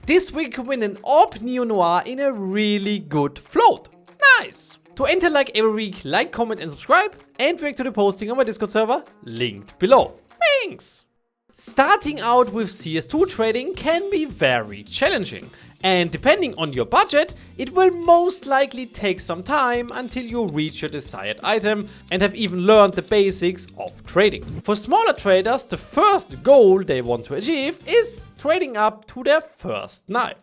This week you can win an AWP Neo Noir in a really good float. Nice! To enter like every week, like, comment and subscribe, and react to the posting on my Discord server, linked below. Thanks! Starting out with CS2 trading can be very challenging, and depending on your budget, it will most likely take some time until you reach your desired item and have even learned the basics of trading. For smaller traders, the first goal they want to achieve is trading up to their first knife.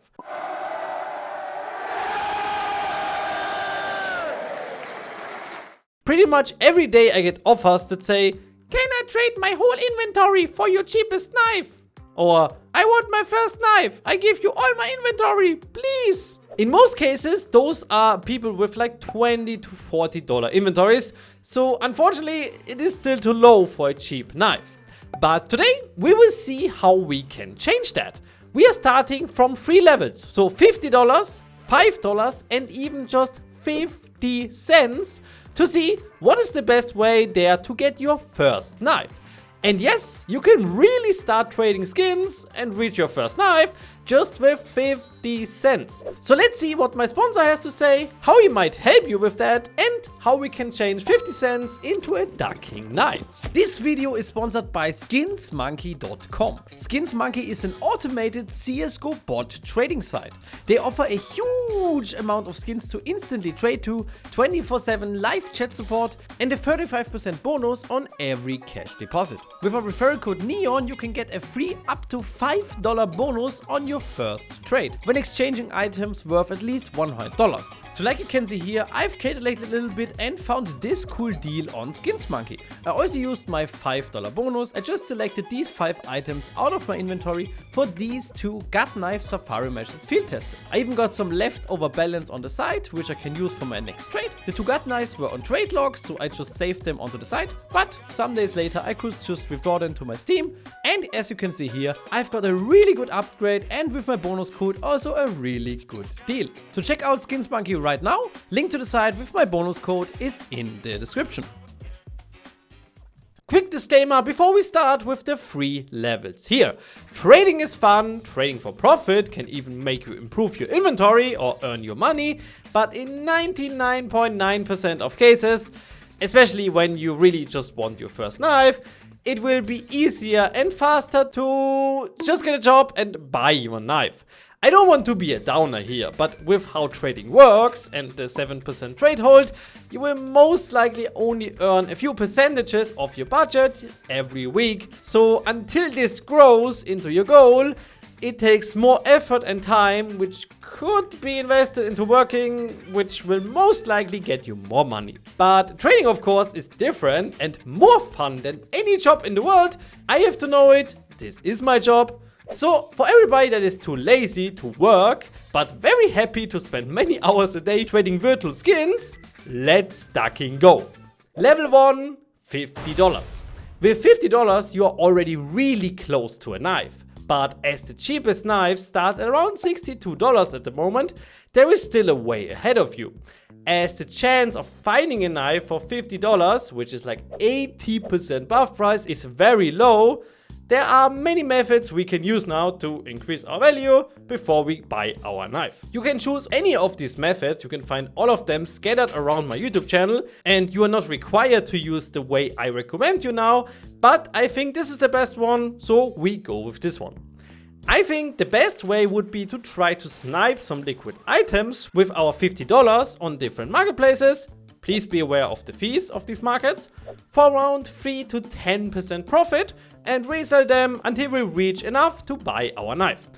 Pretty much every day I get offers that say, "Can I trade my whole inventory for your cheapest knife?" Or, "I want my first knife, I give you all my inventory, please." In most cases, those are people with like $20 to $40 inventories, so unfortunately it is still too low for a cheap knife. But today we will see how we can change that. We are starting from 3 levels, so $50, $5 and even just 50 cents to see what is the best way there to get your first knife. And yes, you can really start trading skins and reach your first knife just with 50 cents. So let's see what my sponsor has to say, how he might help you with that, and how we can change 50 cents into a ducking knife. This video is sponsored by skinsmonkey.com. Skinsmonkey is an automated CSGO bot trading site. They offer a huge amount of skins to instantly trade to, 24/7 live chat support, and a 35% bonus on every cash deposit. With our referral code NEON, you can get a free up to $5 bonus on your first trade when exchanging items worth at least $100. So like you can see here, I've calculated a little bit and found this cool deal on Skinsmonkey. I also used my $5 bonus. I just selected these 5 items out of my inventory for these 2 gut knife safari meshes field tested. I even got some leftover balance on the side, which I can use for my next trade. The 2 gut knives were on trade logs, so I just saved them onto the side, but some days later I could just withdraw them to my Steam, and as you can see here, I've got a really good upgrade and with my bonus code also a really good deal. So check out Skinsmonkey right now. Link to the site with my bonus code is in the description. Quick disclaimer before we start with the 3 levels here. Trading is fun, trading for profit can even make you improve your inventory or earn your money, but in 99.9% of cases, especially when you really just want your first knife, it will be easier and faster to just get a job and buy your knife. I don't want to be a downer here, but with how trading works and the 7% trade hold, you will most likely only earn a few percentages of your budget every week. So until this grows into your goal, it takes more effort and time, which could be invested into working, which will most likely get you more money. But trading, of course, is different and more fun than any job in the world. I have to know it. This is my job. So for everybody that is too lazy to work, but very happy to spend many hours a day trading virtual skins, let's ducking go. Level 1, $50. With $50, you are already really close to a knife. But as the cheapest knife starts at around $62 at the moment, there is still a way ahead of you. As the chance of finding a knife for $50, which is like 80% buff price, is very low, there are many methods we can use now to increase our value before we buy our knife. You can choose any of these methods, you can find all of them scattered around my YouTube channel, and you are not required to use the way I recommend you now, but I think this is the best one, so we go with this one. I think the best way would be to try to snipe some liquid items with our $50 on different marketplaces. Please be aware of the fees of these markets, for around 3 to 10% profit, and resell them until we reach enough to buy our knife.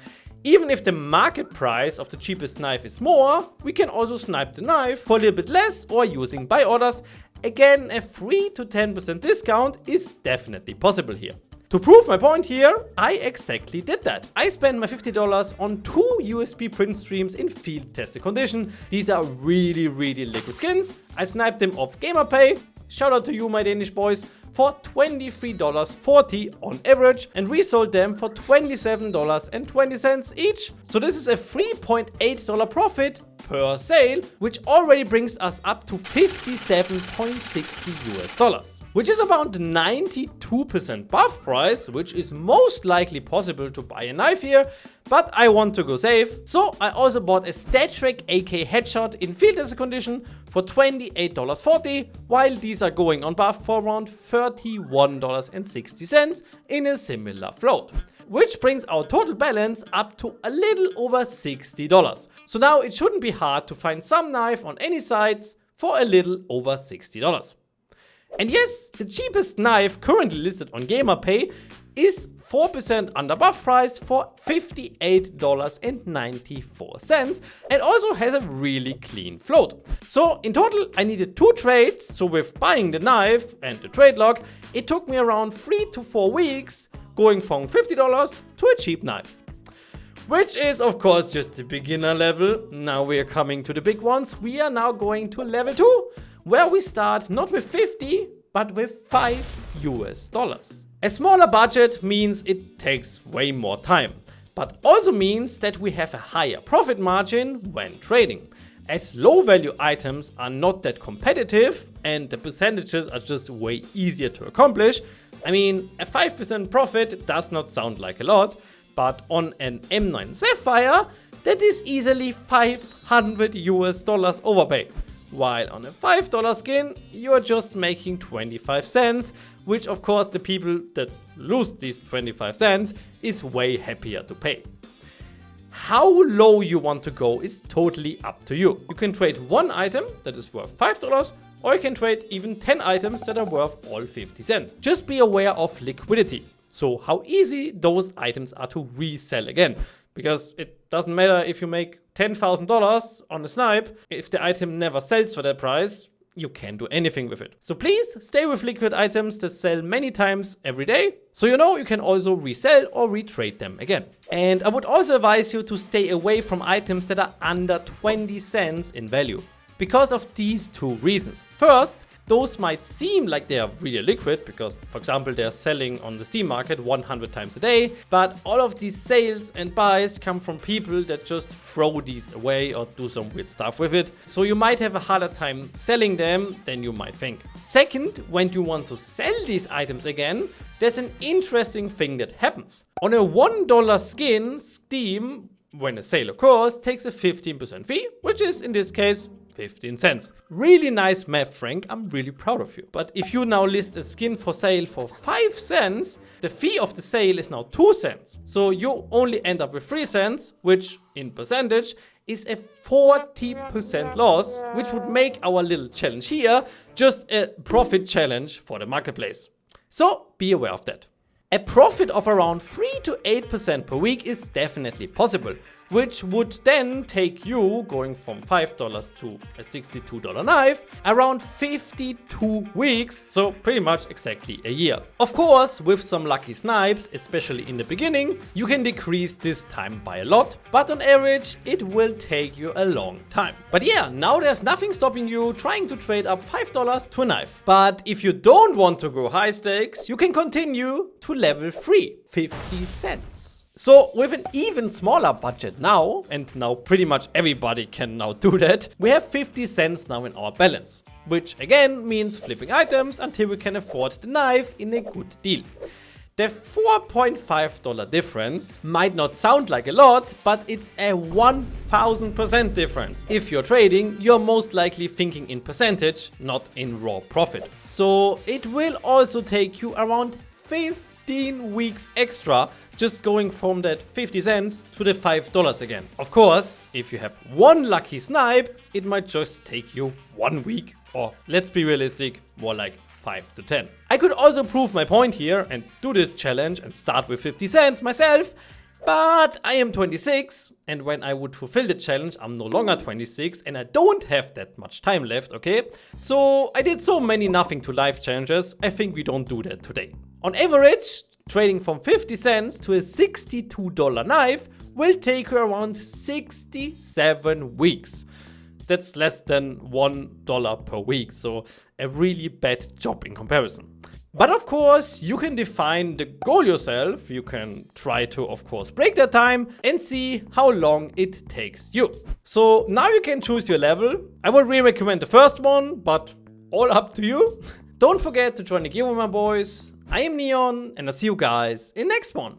Even if the market price of the cheapest knife is more, we can also snipe the knife for a little bit less or using buy orders. Again, a 3 to 10% discount is definitely possible here. To prove my point here, I exactly did that. I spent my $50 on 2 USB print streams in field tested condition. These are really liquid skins. I sniped them off GamerPay. Shout out to you, my Danish boys, for $23.40 on average, and resold them for $27.20 each. So this is a $3.8 profit per sale, which already brings us up to $57.60 US. which is about 92% buff price, which is most likely possible to buy a knife here, but I want to go safe. So I also bought a StatTrak AK headshot in field tester condition for $28.40, while these are going on buff for around $31.60 in a similar float, which brings our total balance up to a little over $60. So now it shouldn't be hard to find some knife on any sites for a little over $60. And yes, the cheapest knife currently listed on GamerPay is 4% under buff price for $58.94 and also has a really clean float. So in total I needed 2 trades, so with buying the knife and the trade log, it took me around 3 to 4 weeks going from $50 to a cheap knife. Which is of course just the beginner level. Now we are coming to the big ones. We are now going to level 2, where we start not with 50, but with $5. A smaller budget means it takes way more time, but also means that we have a higher profit margin when trading, as low value items are not that competitive and the percentages are just way easier to accomplish. I mean, a 5% profit does not sound like a lot, but on an M9 Sapphire, that is easily $500 overpay. While on a $5 skin, you're just making 25 cents, which of course the people that lose these 25 cents is way happier to pay. How low you want to go is totally up to you. You can trade one item that is worth $5, or you can trade even 10 items that are worth all 50 cents. Just be aware of liquidity. So how easy those items are to resell again. Because it doesn't matter if you make $10,000 on a snipe, if the item never sells for that price, you can't do anything with it. So please stay with liquid items that sell many times every day, so you know you can also resell or retrade them again. And I would also advise you to stay away from items that are under 20 cents in value, because of these 2 reasons. First, those might seem like they are really liquid because, for example, they are selling on the Steam market 100 times a day, but all of these sales and buys come from people that just throw these away or do some weird stuff with it. So you might have a harder time selling them than you might think. Second, when you want to sell these items again, there's an interesting thing that happens. On a $1 skin, Steam, when a sale occurs, takes a 15% fee, which is in this case 15 cents. Really nice math, Frank. I'm really proud of you. But if you now list a skin for sale for 5 cents, the fee of the sale is now 2 cents. So you only end up with 3 cents, which in percentage is a 40% loss, which would make our little challenge here just a profit challenge for the marketplace. So be aware of that. A profit of around 3 to 8% per week is definitely possible, which would then take you going from $5 to a $62 knife around 52 weeks, so pretty much exactly a year. Of course, with some lucky snipes, especially in the beginning, you can decrease this time by a lot, but on average it will take you a long time. But yeah, now there's nothing stopping you trying to trade up $5 to a knife. But if you don't want to go high stakes, you can continue to level 3, 50 cents. So with an even smaller budget now, and now pretty much everybody can now do that, we have 50 cents now in our balance, which again means flipping items until we can afford the knife in a good deal. The $4.5 difference might not sound like a lot, but it's a 1000% difference. If you're trading, you're most likely thinking in percentage, not in raw profit. So it will also take you around 15 weeks extra just going from that 50 cents to the $5 again. Of course, if you have one lucky snipe, it might just take you 1 week, or let's be realistic, more like 5 to 10. I could also prove my point here and do this challenge and start with 50 cents myself, but I am 26, and when I would fulfill the challenge, I'm no longer 26 and I don't have that much time left, okay? So I did so many nothing to life challenges, I think we don't do that today. On average, trading from 50 cents to a $62 knife will take you around 67 weeks. That's less than $1 per week, so a really bad job in comparison. But of course, you can define the goal yourself. You can try to, of course, break that time and see how long it takes you. So now you can choose your level. I would really recommend the first one, but all up to you. Don't forget to join the game with my boys. I am Neon, and I'll see you guys in next one.